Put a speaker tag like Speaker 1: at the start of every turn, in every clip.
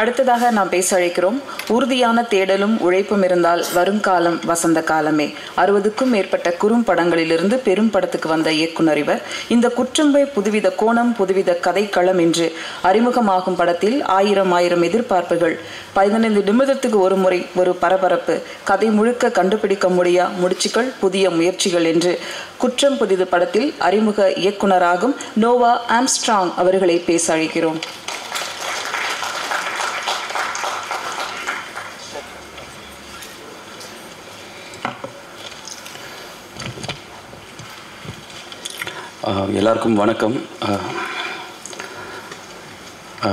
Speaker 1: அடுத்ததாக நாம் பேச அழைக்கிறோம். உறுதியான தேடலும் உழைப்பும் இருந்தால் வருங்காலம் வசந்த காலமே. 60க்கும் மேற்பட்ட குறும்படங்களிலிருந்து பெரும் படத்துக்கு வந்த இயக்குனர் இவர். இந்த குற்றம்பை புதுவித கோணம், புதுவித கதைக்களம் என்று அறிமுகமாகும் படத்தில் ஆயிரம் எதிர்பார்ப்புகள், 15 நிமிடத்துக்கு ஒரு முறை ஒரு பரபரப்பு, கதை முழுக்க கண்டுபிடிக்க முடியா முடிச்சுகள், புதிய முயற்சிகள் என்று குற்றம் புதிது படத்தில் அறிமுக இயக்குனராகும் நோவா ஆம்ஸ்ட்ராங் அவர்களை பேச அழைக்கிறோம்.
Speaker 2: எல்லாருக்கும் வணக்கம்.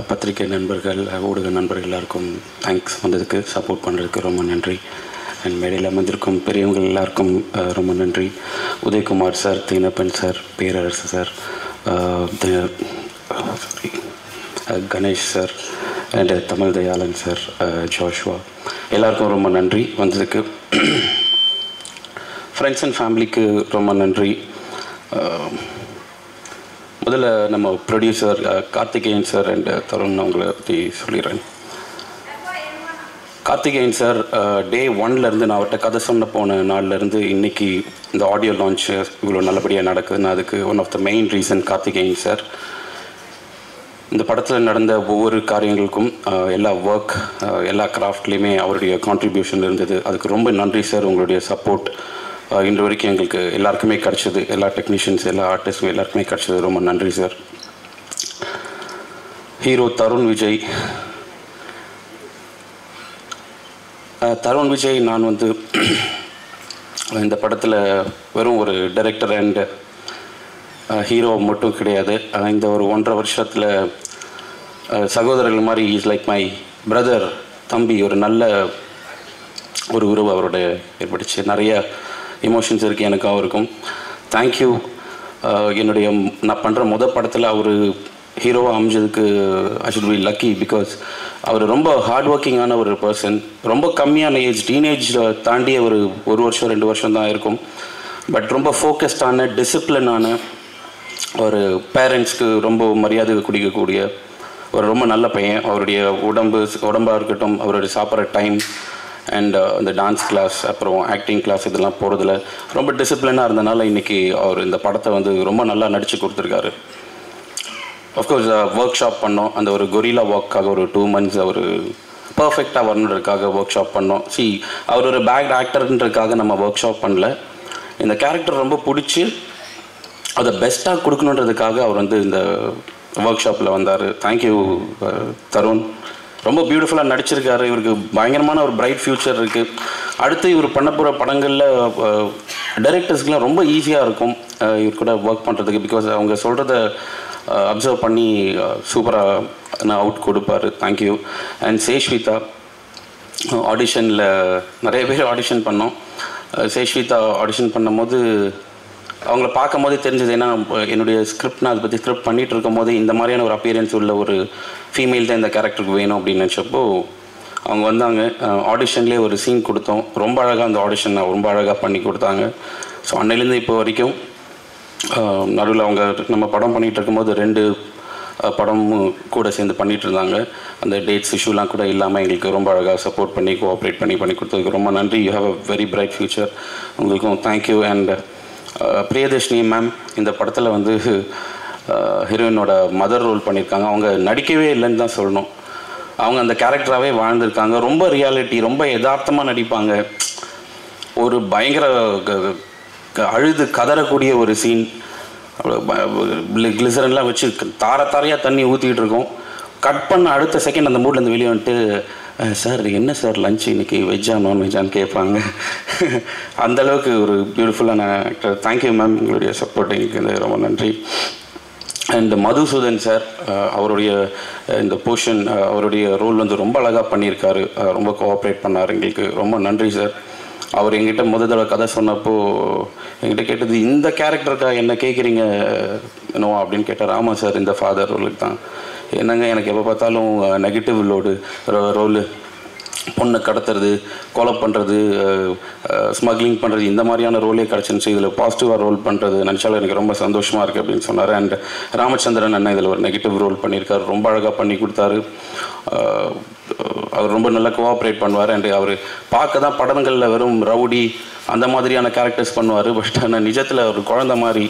Speaker 2: பத்திரிகை நண்பர்கள், ஊடக நண்பர்கள் எல்லாருக்கும் தேங்க்ஸ் வந்ததுக்கு, சப்போர்ட் பண்ணுறதுக்கு ரொம்ப நன்றி. அண்ட் மேடையில் அமர்ந்திருக்கும் பெரியவங்கள் எல்லாருக்கும் ரொம்ப நன்றி. Udayakumar sir, Theenappan sir, Perarasu sir, Ganesh sir and Tamil Dayalan sir, Joshua, எல்லாருக்கும் ரொம்ப நன்றி வந்ததுக்கு. ஃப்ரெண்ட்ஸ் அண்ட் ஃபேமிலிக்கு ரொம்ப நன்றி. முதல்ல நம்ம producer Karthikeyan sir and Tarun அவங்கள பற்றி சொல்லிடுறேன். கார்த்திகேயன் சார் டே 1லேருந்து நான் அவர்கிட்ட கதை சொன்ன போன நாள்லேருந்து இன்றைக்கி இந்த ஆடியோ லான்ச் இவ்வளோ நல்லபடியாக நடக்குதுன்னு அதுக்கு one of the main reason Karthikeyan sir. இந்த படத்தில் நடந்த ஒவ்வொரு காரியங்களுக்கும் எல்லா ஒர்க், எல்லா கிராஃப்ட்லேயுமே அவருடைய கான்ட்ரிபியூஷன் இருந்தது. அதுக்கு ரொம்ப நன்றி சார். உங்களுடைய சப்போர்ட் இன்று வரைக்கும் எங்களுக்கு எல்லாருக்குமே கிடச்சிது. எல்லா டெக்னீஷியன்ஸ், எல்லா ஆர்டிஸ்ட்டும் எல்லாருக்குமே கிடச்சிது. ரொம்ப நன்றி சார். ஹீரோ தருண் விஜய். தருண் விஜய் நான் இந்த படத்தில் வெறும் ஒரு டைரக்டர் அண்ட் ஹீரோ மட்டும் கிடையாது. இந்த ஒரு 1.5 வருஷத்தில் சகோதரர்கள் மாதிரி இஸ் லைக் மை பிரதர், தம்பி. ஒரு நல்ல ஒரு உறவு அவரோட ஏற்பட்டுச்சு. நிறைய எமோஷன்ஸ் இருக்குது எனக்கு அவருக்கும். தேங்க்யூ. என்னுடைய நான் பண்ணுற படத்தில் அவர் ஹீரோவாக அமைஞ்சதுக்கு I should be lucky. Because அவர் ரொம்ப ஹார்ட் ஒர்க்கிங்கான ஒரு பர்சன். ரொம்ப கம்மியான ஏஜ், டீனேஜில் தாண்டிய ஒரு வருஷம் 2 வருஷம் தான் இருக்கும். பட் ரொம்ப ஃபோக்கஸ்டான, டிசிப்ளினான ஒரு பேரண்ட்ஸ்க்கு ரொம்ப மரியாதை கொடுக்கக்கூடிய ஒரு ரொம்ப நல்ல பையன். அவருடைய உடம்பாக இருக்கட்டும், அவருடைய சாப்பிட்ற டைம் அண்ட் இந்த டான்ஸ் கிளாஸ், அப்புறம் ஆக்டிங் கிளாஸ், இதெல்லாம் போகிறதுல ரொம்ப டிசிப்ளினாக இருந்தனால இன்றைக்கி அவர் இந்த படத்தை ரொம்ப நல்லா நடித்து கொடுத்துருக்காரு. அஃப்கோர்ஸ் ஒர்க் ஷாப் பண்ணோம். அந்த ஒரு கொரில்லா வாக்காக ஒரு 2 months அவர் பர்ஃபெக்டாக வரணுன்றதுக்காக ஒர்க் ஷாப் பண்ணோம். அவர் ஒரு பேக்ட் ஆக்டர்ன்றதுக்காக நம்ம ஒர்க் ஷாப் பண்ணல. இந்த கேரக்டர் ரொம்ப பிடிச்சி அதை பெஸ்ட்டாக கொடுக்கணுன்றதுக்காக அவர் இந்த ஒர்க் ஷாப்பில் வந்தார். தேங்க்யூ தருண். ரொம்ப பியூட்டிஃபுல்லாக நடிச்சிருக்காரு. இவருக்கு பயங்கரமான ஒரு பிரைட் ஃப்யூச்சர் இருக்குது. அடுத்து இவர் பண்ண போகிற படங்களில் டைரக்டர்ஸ்க்கெலாம் ரொம்ப ஈஸியாக இருக்கும் இவர் கூட ஒர்க் பண்ணுறதுக்கு. பிகாஸ் அவங்க சொல்கிறத அப்சர்வ் பண்ணி சூப்பராக அவுட் கொடுப்பார். தேங்க்யூ. அண்ட் சேஷ்விதா. ஆடிஷனில் நிறைய பேர் ஆடிஷன் பண்ணோம். சேஷ்விதா ஆடிஷன் பண்ணும்போது அவங்கள பார்க்கும் போதே தெரிஞ்சது. ஏன்னா என்னுடைய ஸ்கிரிப்ட் அதை பற்றி ஸ்கிரிப்ட் பண்ணிகிட்டு இருக்கும் போது இந்த மாதிரியான ஒரு அப்பியரன்ஸ் உள்ள ஒரு ஃபீமேல் தான் இந்த கேரக்டருக்கு வேணும் அப்படின்னு நினச்சப்போ அவங்க வந்தாங்க. ஆடிஷன்லேயே ஒரு சீன் கொடுத்தோம். ரொம்ப அழகாக அந்த ஆடிஷன் ரொம்ப அழகாக பண்ணி கொடுத்தாங்க. ஸோ அன்னையிலேருந்து இப்போ வரைக்கும் நடுவில் அவங்க நம்ம படம் பண்ணிகிட்டு இருக்கும்போது 2 படமும் கூட சேர்ந்து பண்ணிகிட்டு இருந்தாங்க. அந்த டேட்ஸ் இஷ்யூலாம் கூட இல்லாமல் எங்களுக்கு ரொம்ப அழகாக சப்போர்ட் பண்ணி கோஆப்ரேட் பண்ணி கொடுத்ததுக்கு ரொம்ப நன்றி. You have a very bright future. உங்களுக்கும் தேங்க்யூ. அண்ட் பிரியதர்ஷினி மேம் இந்த படத்தில் ஹீரோயினோட மதர் ரோல் பண்ணியிருக்காங்க. அவங்க நடிக்கவே இல்லைன்னு தான் சொல்லணும். அவங்க அந்த கேரக்டராகவே வாழ்ந்திருக்காங்க. ரொம்ப ரியாலிட்டி, ரொம்ப யதார்த்தமாக நடிப்பாங்க. ஒரு பயங்கர அழுது கதறக்கூடிய ஒரு சீன், கிளிசரன்லாம் வச்சு தாரையாக தண்ணி ஊற்றிக்கிட்டு இருக்கோம். கட் பண்ண அடுத்த செகண்ட் அந்த மூட்லேருந்து வெளியே வந்துட்டு, சார் என்ன சார் லஞ்ச் இன்றைக்கி வெஜ்ஜா நான் வெஜ்ஜான்னு கேட்பாங்க. அந்தளவுக்கு ஒரு பியூட்டிஃபுல்லான ஆக்டர். Thank you ma'am. உங்களுடைய சப்போர்ட்டிங்க்கு ரொம்ப நன்றி. அண்ட் மதுசூதன் சார், அவருடைய இந்த போர்ஷன், அவருடைய ரோல் ரொம்ப அழகாக பண்ணியிருக்காரு. ரொம்ப கோஆப்ரேட் பண்ணார். எங்களுக்கு ரொம்ப நன்றி சார். அவர் எங்கிட்ட முதல் தடவை கதை சொன்னப்போ என்கிட்ட கேட்டது, இந்த கேரக்டருக்காக என்ன கேட்குறீங்க நோவா அப்படின்னு கேட்டார். ஆமாம் சார், இந்த ஃபாதர் ரோலுக்கு தான். என்னங்க எனக்கு எப்போ பார்த்தாலும் நெகட்டிவ் ரோலு பொண்ணை கடத்துறது, கொலை பண்ணுறது, ஸ்மக்லிங் பண்ணுறது, இந்த மாதிரியான ரோலே கிடச்சிருந்துச்சு. இதில் பாசிட்டிவாக ரோல் பண்ணுறது நினச்சாலும் எனக்கு ரொம்ப சந்தோஷமாக இருக்குது அப்படின்னு சொன்னார். அண்ட் ராமச்சந்திரன் அண்ணன் இதில் ஒரு நெகட்டிவ் ரோல் பண்ணியிருக்காரு, ரொம்ப அழகாக பண்ணி கொடுத்தாரு. அவர் ரொம்ப நல்லா கோஆப்ரேட் பண்ணுவார். அண்ட் அவர் பார்க்க தான் படங்களில் வெறும் ரவுடி அந்த மாதிரியான கேரக்டர்ஸ் பண்ணுவார். பட் ஆனால் நிஜத்தில் ஒரு குழந்தை மாதிரி.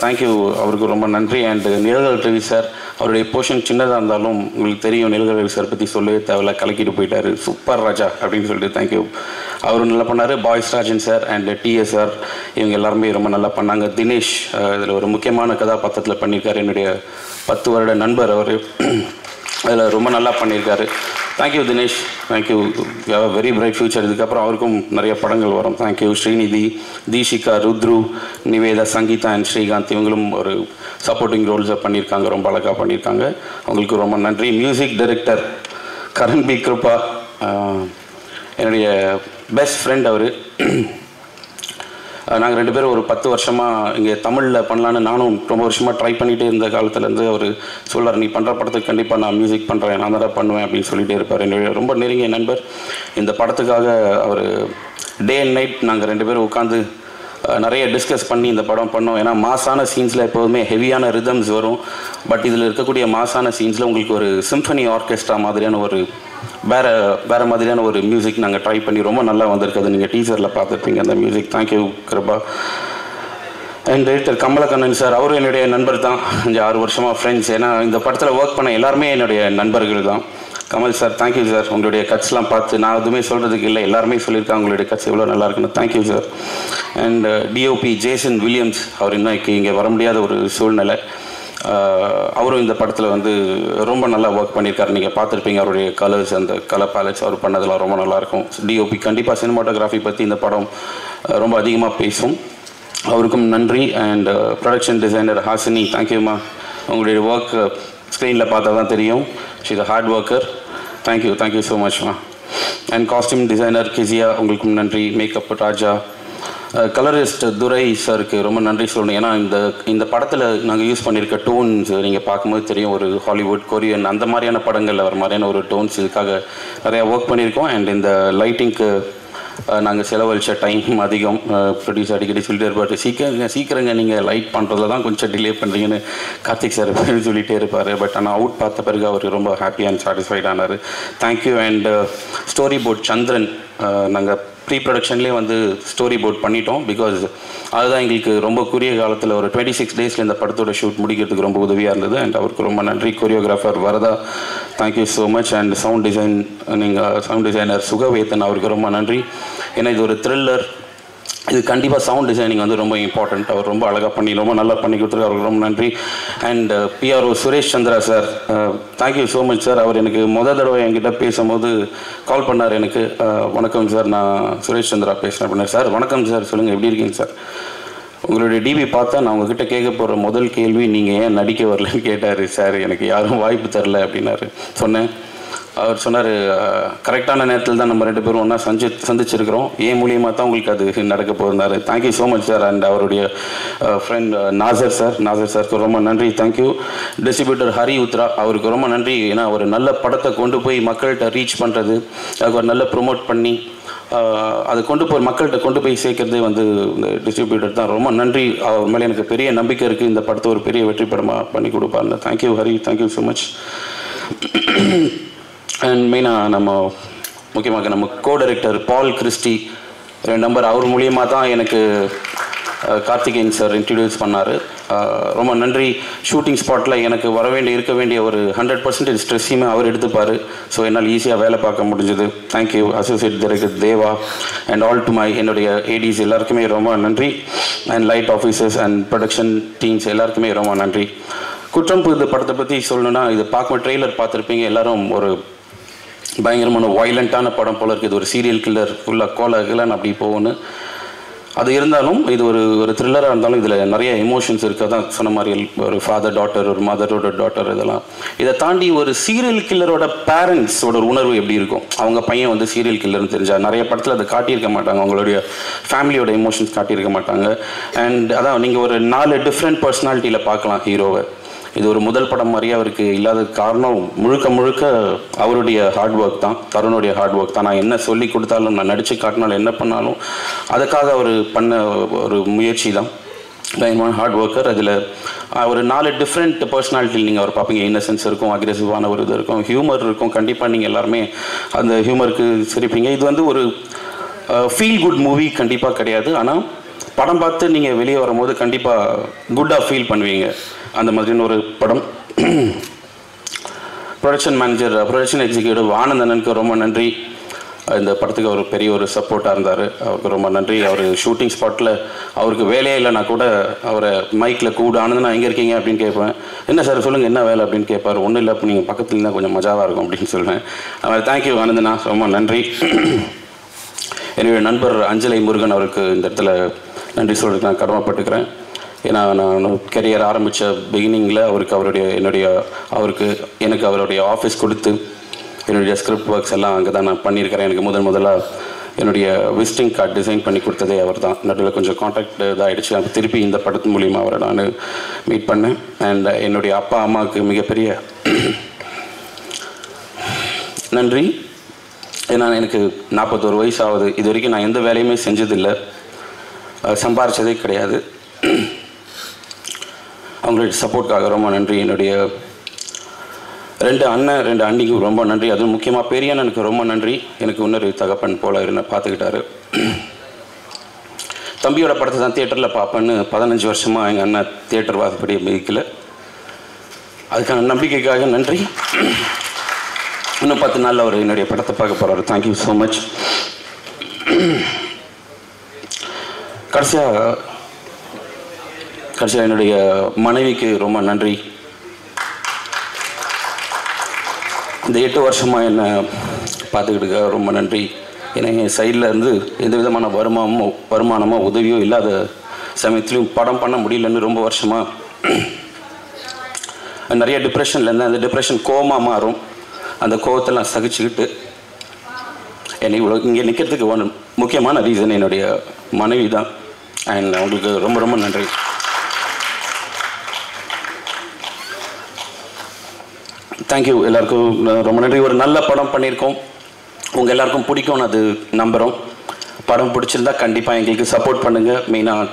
Speaker 2: தேங்க்யூ, அவருக்கு ரொம்ப நன்றி. அண்ட் நிழல்கள் ரவி சார், அவருடைய போர்ஷன் சின்னதாக இருந்தாலும் உங்களுக்கு தெரியும், நிழல்கள் ரவி சார் பற்றி சொல்லவே தேவையில்ல, கலக்கிட்டு போயிட்டார். சூப்பர் ராஜா அப்படின்னு சொல்லிட்டு தேங்க்யூ, அவரும் நல்லா பண்ணார். Boys Rajan sir and DS sir, இவங்க எல்லாருமே ரொம்ப நல்லா பண்ணாங்க. தினேஷ் இதில் ஒரு முக்கியமான கதாபாத்திரத்தில் பண்ணியிருக்காரு, என்னுடைய 10 வருட நண்பர் அவர், அதில் ரொம்ப நல்லா பண்ணியிருக்காரு. Thank you Dinesh, thank you, very bright future. இதுக்கப்புறம் அவருக்கும் நிறைய படங்கள் வரும். தேங்க்யூ. ஸ்ரீநிதி, தீஷிகா, ருத்ரு, நிவேதா, சங்கீதா அண்ட் ஸ்ரீகாந்த், இவங்களும் ஒரு சப்போர்ட்டிங் ரோல்ஸை பண்ணியிருக்காங்க, ரொம்ப அழகாக பண்ணியிருக்காங்க. அவங்களுக்கு ரொம்ப நன்றி. Music director Karan B Kiruba, என்னுடைய பெஸ்ட் ஃப்ரெண்ட் அவர். நாங்கள் 2 பேரும் ஒரு 10 வருஷமாக இங்கே தமிழில் பண்ணலான்னு நானும் ரொம்ப வருஷமாக ட்ரை பண்ணிகிட்டே இருந்த காலத்துலேருந்து அவர் சொல்கிறார், நீ பண்ணுற படத்துக்கு கண்டிப்பாக நான் மியூசிக் பண்ணுறேன், நான் தான் பண்ணுவேன் அப்படின்னு சொல்லிகிட்டே இருப்பார். என்னுடைய ரொம்ப நெருங்கிய நண்பர். இந்த படத்துக்காக அவர் டே அண்ட் நைட் நாங்கள் 2 பேரும் உட்காந்து நிறைய டிஸ்கஸ் பண்ணி இந்த படம் பண்ணோம். ஏன்னா மாசான சீன்ஸில் எப்போதுமே ஹெவியான ரிதம்ஸ் வரும். பட் இதில் இருக்கக்கூடிய மாசான சீன்ஸில் உங்களுக்கு ஒரு சிம்ஃபனி ஆர்கெஸ்ட்ரா மாதிரியான ஒரு வேறு மாதிரியான ஒரு மியூசிக் நாங்கள் ட்ரை பண்ணி ரொம்ப நல்லா வந்திருக்குது. நீங்கள் டீசரில் பார்த்துருப்பீங்க அந்த music. Thank you Kiruba. And director Kamalakannan sir, அவரும் என்னுடைய நண்பர் தான், 5-6 வருஷமாக ஃப்ரெண்ட்ஸ். ஏன்னா இந்த படத்தில் ஒர்க் பண்ண எல்லாருமே என்னுடைய நண்பர்கள் தான். கமல் சார், தேங்க்யூ சார், உங்களுடைய கட்ஸ்லாம் பார்த்து நான் எதுவுமே சொல்கிறதுக்கு இல்லை, எல்லாருமே சொல்லியிருக்காங்க உங்களுடைய கட்ஸ் எவ்வளோ நல்லா இருக்குன்னு. Thank you sir. And DOP Jason Williams, அவர் இன்னைக்கு இங்கே வர முடியாத ஒரு சூழ்நிலை. அவரும் இந்த படத்தில் வந்து ரொம்ப நல்லா ஒர்க் பண்ணியிருக்காரு. நீங்கள் பார்த்துருப்பீங்க அவருடைய கலர்ஸ், அந்த கலர் பேலட்ஸ் அவர் பண்ணதெல்லாம் ரொம்ப நல்லாயிருக்கும். டிஓபி கண்டிப்பாக சினிமாட்டோகிராஃபி பற்றி இந்த படம் ரொம்ப அதிகமாக பேசும், அவருக்கும் நன்றி. அண்ட் ப்ரொடக்ஷன் டிசைனர் ஹாசினி, தேங்க்யூம்மா, உங்களுடைய ஒர்க் ஸ்க்ரீனில் பார்த்தா தான் தெரியும், she is a hard worker. Thank you so மச்மா. அண்ட் காஸ்டியூம் டிசைனர் கிசியா, உங்களுக்கும் நன்றி. மேக்கப் ராஜா, கலரிஸ்ட் துரை சாருக்கு ரொம்ப நன்றி சொல்லணும். ஏன்னா இந்த படத்தில் நாங்கள் யூஸ் பண்ணியிருக்க டோன்ஸ் நீங்கள் பார்க்கும்போது தெரியும், ஒரு ஹாலிவுட், கொரியன் அந்த மாதிரியான படங்களில் வர மாதிரியான ஒரு டோன்ஸ், இதுக்காக நிறையா ஒர்க் பண்ணியிருக்கோம். அண்ட் இந்த லைட்டிங்க்கு நாங்கள் செலவழித்த டைம் அதிகம். ப்ரொடியூஸ் அடிக்கடி சொல்லிட்டே இருப்பார், சீக்கிரங்க நீங்கள் லைட் பண்ணுறதுல தான் கொஞ்சம் டிலே பண்ணுறீங்கன்னு கார்த்திக் சார் சொல்லிகிட்டே இருப்பார். பட் ஆனால் அவுட் பார்த்த பிறகு அவர் ரொம்ப ஹாப்பி அண்ட் சாட்டிஸ்ஃபைட் ஆனார். தேங்க்யூ. அண்ட் ஸ்டோரி போர்ட் சந்திரன், நாங்கள் ப்ரீ ப்ரொடக்ஷன்லேயே வந்து ஸ்டோரி போர்ட் பண்ணிட்டோம். பிகாஸ் அதுதான் எங்களுக்கு ரொம்ப குறுகிய காலத்தில் ஒரு 26 டேஸில் இந்த படத்தோட ஷூட் முடிக்கிறதுக்கு ரொம்ப உதவியாக இருந்தது. அண்ட் அவருக்கு ரொம்ப நன்றி. Choreographer Varadha, thank you so much. And sound designer சுகவேத்தன், அவருக்கு ரொம்ப நன்றி. ஏன்னா இது ஒரு த்ரில்லர், இது கண்டிப்பாக சவுண்ட் டிசைனிங் வந்து ரொம்ப இம்பார்ட்டண்ட். அவர் ரொம்ப அழகாக பண்ணி ரொம்ப நல்லா பண்ணி கொடுத்துருக்கு, அவருக்கு ரொம்ப நன்றி. And PRO Suresh Chandra sir, thank you so much sir. அவர் எனக்கு தடவை என்கிட்ட பேசும்போது கால் பண்ணார் எனக்கு, வணக்கம் சார், நான் சுரேஷ் சந்திரா பேசுகிறேன் அப்படின்னார். சார் வணக்கம் சார், சொல்லுங்கள் எப்படி இருக்கீங்க சார், உங்களுடைய டிவி பார்த்தா நான் உங்ககிட்ட கேட்க போகிற முதல் கேள்வி நீங்கள் ஏன் நடிக்க வரலன்னு கேட்டார். சார் எனக்கு யாரும் வாய்ப்பு தரல அப்படின்னாரு. சொன்னேன். அவர் சொன்னார், கரெக்டான நேரத்தில் தான் நம்ம 2 பேரும் ஒன்றா சந்திச்சிருக்கிறோம், ஏன் மூலியமாக தான் உங்களுக்கு அது நடக்க போகிறாரு. Thank you so much sir. And அவருடைய ஃப்ரெண்ட் நாசர் சாருக்கு ரொம்ப நன்றி. தேங்க்யூ. டிஸ்ட்ரிபியூட்டர் ஹரி உத்ரா, அவருக்கு ரொம்ப நன்றி. ஏன்னா ஒரு நல்ல படத்தை கொண்டு போய் மக்கள்கிட்ட ரீச் பண்ணுறது, அதுக்கு ஒரு நல்ல ப்ரொமோட் பண்ணி அதை மக்கள்கிட்ட கொண்டு போய் சேர்க்கறதே வந்து இந்த டிஸ்ட்ரிபியூட்டர் தான். ரொம்ப நன்றி. அவர் மேலே எனக்கு பெரிய நம்பிக்கை இருக்குது, இந்த படத்தை ஒரு பெரிய வெற்றி படமாக பண்ணி கொடுப்பாருங்க. Thank you Hari, thank you so much. And மெயினாக முக்கியமாக நம்ம co director Paul Christy 2 number, அவர் மூலியமாக தான் எனக்கு கார்த்திகேயன் சார் இன்ட்ரடியூஸ் பண்ணார். ரொம்ப நன்றி. ஷூட்டிங் ஸ்பாட்டில் எனக்கு இருக்க வேண்டிய ஒரு 100% ஸ்ட்ரெஸ்ஸையுமே அவர் எடுத்துப்பார். ஸோ என்னால் ஈஸியாக வேலை பார்க்க முடிஞ்சது. Thank you. Associate director Deva and all to my என்னுடைய ஏடிஸ் எல்லாருக்குமே ரொம்ப நன்றி. And light officers and production teams எல்லாருக்குமே ரொம்ப நன்றி. குற்றம் புது படத்தை பற்றி சொல்லணுன்னா, இது பார்க்கும்போது ட்ரெய்லர் பார்த்துருப்பீங்க எல்லாரும், ஒரு பயங்கரமான வயலண்ட்டான படம் போல இருக்குது. இது ஒரு சீரியல் கில்லர், ஃபுல்லாக கோலகிலன் அப்படி போகணும். அது இருந்தாலும் இது ஒரு த்ரில்லராக இருந்தாலும் இதில் நிறைய எமோஷன்ஸ் இருக்குது. அதான் சொன்ன மாதிரி ஒரு ஃபாதர் டாட்டர், ஒரு மதரோட டாட்டர், இதெல்லாம். இதை தாண்டி ஒரு சீரியல் கில்லரோட பேரண்ட்ஸோட ஒரு உணர்வு எப்படி இருக்கும், அவங்க பையன் வந்து சீரியல் கில்லர்னு தெரிஞ்சால் நிறைய படத்தில் அதை காட்டியிருக்க மாட்டாங்க, அவங்களுடைய ஃபேமிலியோட எமோஷன்ஸ் காட்டியிருக்க மாட்டாங்க. அண்ட் அதான் நீங்கள் ஒரு 4 டிஃப்ரெண்ட் பர்சனாலிட்டியில் பார்க்கலாம் ஹீரோவை. இது ஒரு முதல் படம் மாதிரியே அவருக்கு இல்லாத காரணம் முழுக்க அவருடைய ஹார்ட் ஒர்க் தான், தருணுடைய ஹார்ட் ஒர்க் தான். நான் என்ன சொல்லி கொடுத்தாலும், நான் நடித்து காட்டினாலும், என்ன பண்ணாலும் அதுக்காக அவர் பண்ண ஒரு முயற்சி தான். பயங்கரமான ஹார்ட் ஒர்க்கர். அதில் ஒரு 4 டிஃப்ரெண்ட் பர்சனாலிட்டியில் நீங்கள் அவர் பார்ப்பீங்க. இன்னசென்ஸ் இருக்கும், அக்ரெசிவான ஒரு இது இருக்கும், ஹியூமர் இருக்கும். கண்டிப்பாக நீங்கள் எல்லாருமே அந்த ஹியூமருக்கு சிரிப்பீங்க. இது வந்து ஒரு ஃபீல் குட் மூவி கண்டிப்பாக கிடையாது. ஆனால் படம் பார்த்து நீங்கள் வெளியே வரும்போது கண்டிப்பாக குட்டாக ஃபீல் பண்ணுவீங்க. அந்த மாதிரியான ஒரு படம். ப்ரொடக்ஷன் மேனேஜர், ப்ரொடக்ஷன் எக்ஸிக்யூட்டிவ் ஆனந்தனனுக்கு ரொம்ப நன்றி. இந்த படத்துக்கு அவர் பெரிய ஒரு சப்போர்ட்டாக இருந்தார். அவருக்கு ரொம்ப நன்றி. அவர் ஷூட்டிங் ஸ்பாட்டில் அவருக்கு வேலையே இல்லைனா கூட அவரை மைக்கில் கூப்பிடு, ஆனந்தனா எங்கே இருக்கீங்க அப்படின்னு கேட்பேன். என்ன சார் சொல்லுங்கள், என்ன வேலை அப்படின்னு கேட்பார். ஒன்றும் இல்லை, இப்போ நீங்கள் பக்கத்தில் இருந்தால் கொஞ்சம் மஜாவாக இருக்கும் அப்படின்னு சொல்லுவேன். அவர் தேங்க்யூ ஆனந்தனா, ரொம்ப நன்றி. என்னுடைய நண்பர் அஞ்சலை முருகன் அவருக்கு இந்த இடத்துல நன்றி சொல்கிறதுக்கு நான் கடமைப்பட்டுக்கிறேன். ஏன்னா நான் கெரியர் ஆரம்பித்த பிகினிங்கில் எனக்கு அவருடைய ஆஃபீஸ் கொடுத்து என்னுடைய ஸ்கிரிப்ட் ஒர்க்ஸ் எல்லாம் அங்கே தான் நான் பண்ணியிருக்கிறேன். எனக்கு முதலாக என்னுடைய விசிட்டிங் கார்டு டிசைன் பண்ணி கொடுத்ததே அவர் தான். நடுவில் கொஞ்சம் கான்டாக்ட் இதாகிடுச்சு. அப்போ திருப்பி இந்த படத்து மூலிமா அவரை நான் மீட் பண்ணேன். அண்ட் என்னுடைய அப்பா அம்மாவுக்கு மிகப்பெரிய நன்றி. ஏன்னா எனக்கு 41 வயசு ஆகுது. இது வரைக்கும் நான் எந்த வேலையுமே செஞ்சதில்லை, சம்பாரித்ததே கிடையாது. அவங்களுடைய சப்போர்ட்காக ரொம்ப நன்றி. என்னுடைய 2 அண்ணன் 2 அண்ணிக்கும் ரொம்ப நன்றி. அதுவும் முக்கியமாக பெரிய அண்ணனுக்கு ரொம்ப நன்றி. எனக்கு இன்னொரு தகப்பன் போல என்ன பார்த்துக்கிட்டாரு. தம்பியோட படத்தை தான் தியேட்டரில் பார்ப்பேன்னு 15 வருஷமாக எங்கள் அண்ணன் தியேட்டர் வாசப்படி மிதிக்கல. அதுக்கான நம்பிக்கைக்காக நன்றி. இன்னும் 10 நாளில் அவர் என்னுடைய படத்தை பார்க்க போகிறாரு. Thank you so much. கடைசியாக என்னுடைய மனைவிக்கு ரொம்ப நன்றி. இந்த 8 வருஷமாக என்னை பார்த்துக்கிட்டு ரொம்ப நன்றி. ஏன்னா என் சைடில் இருந்து எந்த விதமான வருமானமோ உதவியோ இல்லாத சமயத்துலையும் படம் பண்ண முடியலன்னு ரொம்ப வருஷமாக நிறைய டிப்ரெஷனில் இருந்தேன். அந்த டிப்ரெஷன் கோவமாக மாறும். அந்த கோவத்தை நான் சகிச்சுக்கிட்டு என்னை இவ்வளோ இங்கே நிற்கிறதுக்கு முக்கியமான ரீசன் என்னுடைய மனைவி தான். அண்ட் அவங்களுக்கு ரொம்ப ரொம்ப நன்றி. தேங்க்யூ எல்லாருக்கும் ரொம்ப நன்றி. ஒரு நல்ல படம் பண்ணியிருக்கோம், உங்கள் எல்லாருக்கும் பிடிக்கும்னு அது நம்புகிறோம். படம் பிடிச்சிருந்தா கண்டிப்பாக எங்களுக்கு சப்போர்ட் பண்ணுங்கள். மெயினாக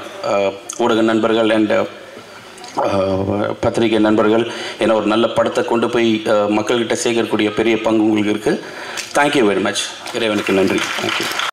Speaker 2: ஊடக நண்பர்கள் அண்ட் பத்திரிகை நண்பர்கள். ஏன்னா ஒரு நல்ல படத்தை கொண்டு போய் மக்கள்கிட்ட சேர்க்கக்கூடிய பெரிய பங்கு உங்களுக்கு இருக்குது. Thank you very much. இறைவனுக்கு நன்றி. தேங்க்யூ.